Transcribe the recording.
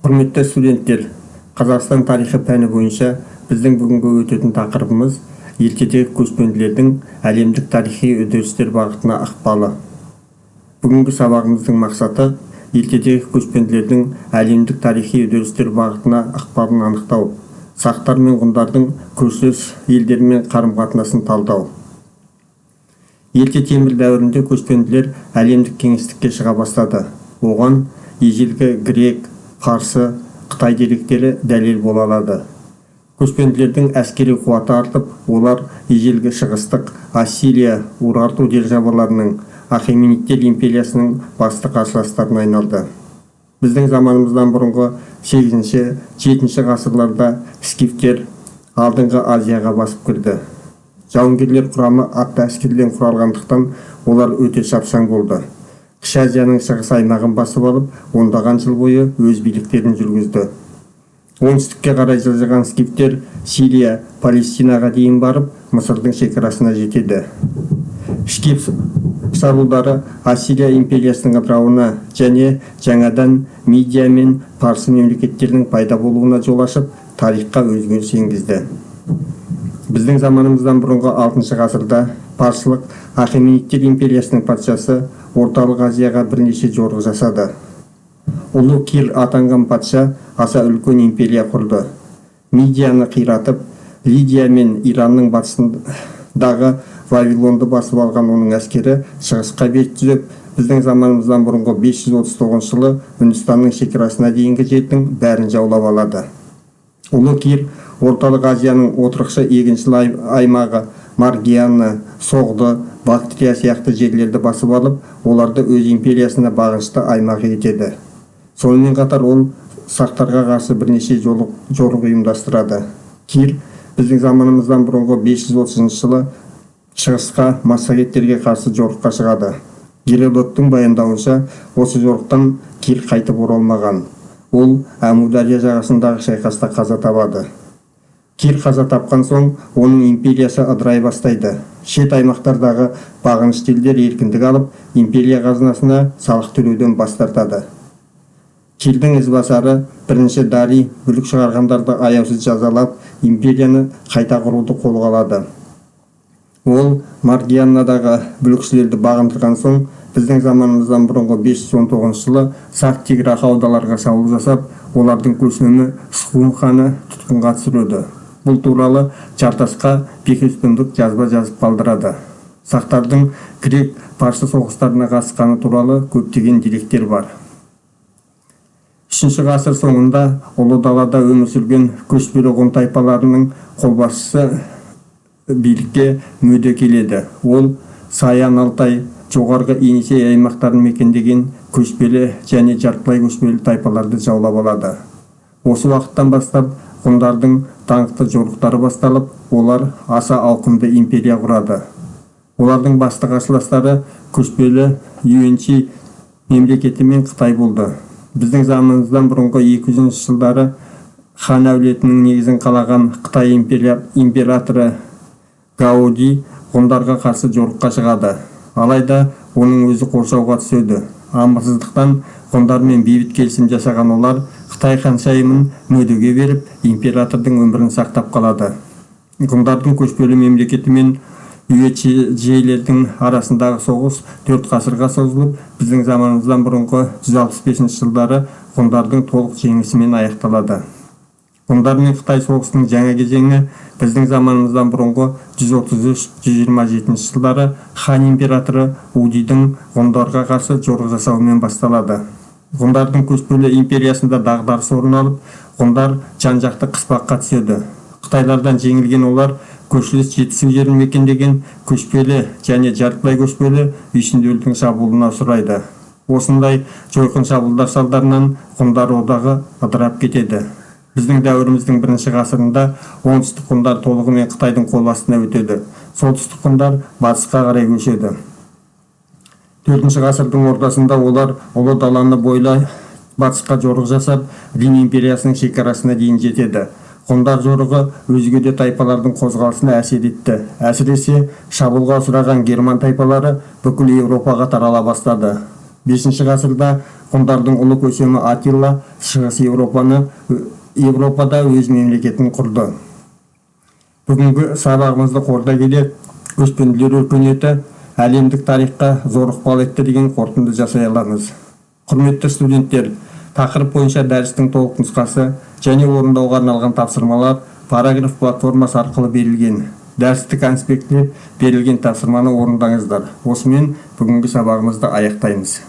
Құрметті студенттер, Қазақстан тарихы пәні бойынша біздің бүгінгі өтетін тақырыбымыз ертедегі көшпенділердің әлемдік тарихи үдерістер бағытына ықпалы. Бүгінгі сабағымыздың мақсаты ертедегі көшпенділердің әлемдік тарихи үдерістер бағытына ықпалын анықтау, сақтар мен ғұндардың көршілес елдермен қарым-қатынасын талдау. Ерте темір дәуірінде көшпенділер әлемдік кеңістікке шыға бастады. Оған ежелгі грек, парсы, Қытай деректері дәлел бола алады. Көшпенділердің әскери қуаты артып, олар ежелгі шығыстық Ассирия, Урарту державаларының, Ахемениттер империясының басты қарсыластарына айналды. Біздің заманымыздан бұрынғы 8-7 ғасырларда скифтер алдыңғы Азияға басып кірді. Жауынгерлер құрамы атты әскерден құралғандықтан олар өте шапшаң болды. Кіші Азияның шығыс аймағын басып алып, ондаған жыл бойы өз биліктерін жүргізді. Оңтүстікке қарай жылжыған скифтер Сирия, Палестинаға дейін барып, Мысырдың шекарасына жетеді. Скиф шабуылдары Ассирия империясының ыдырауына және жаңадан Мидия мен Парсы мемлекеттерінің пайда болуына жол ашып, тарихқа өзгеріс енгізді. Біздің заманымыздан бұрынғы 6 ғасырда Парсылық Ахемениттер империясының патшасы Орталық Азияға бірнеше жорық жасады. Ұлы Кир атанған патша аса үлкен империя құрды. Мидияны қиратып, Лидия мен Иранның батысындағы Вавилонды басып алған оның әскері шығысқа бет түзеп, біздің заманымыздан бұрынғы 539 жылы Үндістанның шекарасына дейінгі жердің бәрін жаулап алады. Ұлы Кир Орталық Азияның отырықшы егіншіл аймағы Маргиана, Соғды, Бактрия сияқты жерлерді басып алып, оларды өз империясына бағынышты аймақ етеді. Сонымен қатар ол сақтарға қарсы бірнеше жорық ұйымдастырады. Кир біздің заманымыздан бұрынғы 530 жылы шығысқа массагеттерге қарсы жорыққа шығады. Геродоттың баяндауынша, осы жорықтан Кир қайтып оралмаған. Ол Әмудария жағасындағы шайқаста қаза табады. Кир қаза тапқан соң, оның империясы ыдырай бастайды. Шет аймақтардағы бағынышты елдер еркіндік алып, империя қазынасына салық төлеуден бас тартады. Кирдің ізбасары бірінші Дарий бүлік шығарғандарды аяусыз жазалап, империяны қайта құруды қолға алады. Ол Маргианадағы бүлікшілерді бағындырған соң, біздің заманымыздан бұрынғы 519 жылы Сақ-Тигра хаудаларға шабуыл жасап, олардың көсемі Схум ханы тұтқынға түсіреді. Бұл туралы Чартасқа Бекеспендік жазба жазып қалдырады. Сақтардың грек парсы соғыстарына қатысқаны туралы көптеген деректер бар. 3 ғасыр соңында ұлы далада өмір сүрген көшпелі ғұн тайпаларының қолбасшысы билікке мүдде келеді. Ол Саян Алтай, жоғарғы Енисей аймақтарын мекендеген көшпелі және жартылай көшпелі тайпаларды жаулап алады. Осы уақыттан бастап ғұндардың даңқты жорықтары басталып, олар аса ауқымды империя құрады. Олардың басты қарсыластары көшпелі Юаньши мемлекеті мен Қытай болды. Біздің заманымыздан бұрынғы 200 жылдары хан әулетінің негізін қалаған Қытай императоры Гаоди ғұндарға қарсы жорыққа шығады. Алайда оның өзі қоршауға түседі. Амалсыздықтан ғұндармен бейбіт келісім жасаған олар Қытай ханшайымын мүддеге беріп, императордың өмірін сақтап қалады. Ғұндардың көшпелі мемлекеті мен юаньшилердің арасындағы соғыс 4 ғасырға созылып, біздің заманымыздан бұрынғы 165 жылдары ғұндардың толық жеңісімен аяқталады. Ғұндар мен Қытай соғысының жаңа кезеңі біздің заманымыздан бұрынғы 133-127 жылдары хан императоры Удидің ғұндарға қарсы жорық жасауымен басталады. Ғұндардың көшпелі империясында дағдарыс орын алып, ғұндар жан-жақты қыспаққа түседі. Қытайлардан жеңілген олар көршілес жетісу жерін мекендеген көшпелі және жартылай көшпелі үйсіндердің шабуылына ұшырайды. Осындай жойқын шабуылдар салдарынан ғұндар одағы ыдырап кетеді. Біздің дәуіріміздің 1 ғасырында оңтүстік ғұндар толығымен Қытайдың қол астына өтеді. Солтүстік ғұндар батысқа қарай көшеді. 4 ғасырдың ортасында олар ұлы даланы бойлай батысқа жорық жасап, Рим империясының шекарасына дейін жетеді. Ғұндар жорығы өзге де тайпалардың қозғалысына әсер етті. Әсіресе шабуылға ұшыраған герман тайпалары бүкіл Еуропаға тарала бастады. 5 ғасырда ғұндардың ұлы көсемі Атилла шығыс Европада өз мемлекетін құрды. Бүгінгі сабағымызды қорыта келе көшпенділер өркениеті әлемдік тарихқа зор ықпал етті деген қорытынды жасай аламыз. Құрметті студенттер, тақырып бойынша дәрістің толық нұсқасы және орындауға арналған тапсырмалар параграф платформасы арқылы берілген. Дәрістік конспектте берілген тапсырманы орындаңыздар. Осымен бүгінгі сабағымызды аяқтаймыз.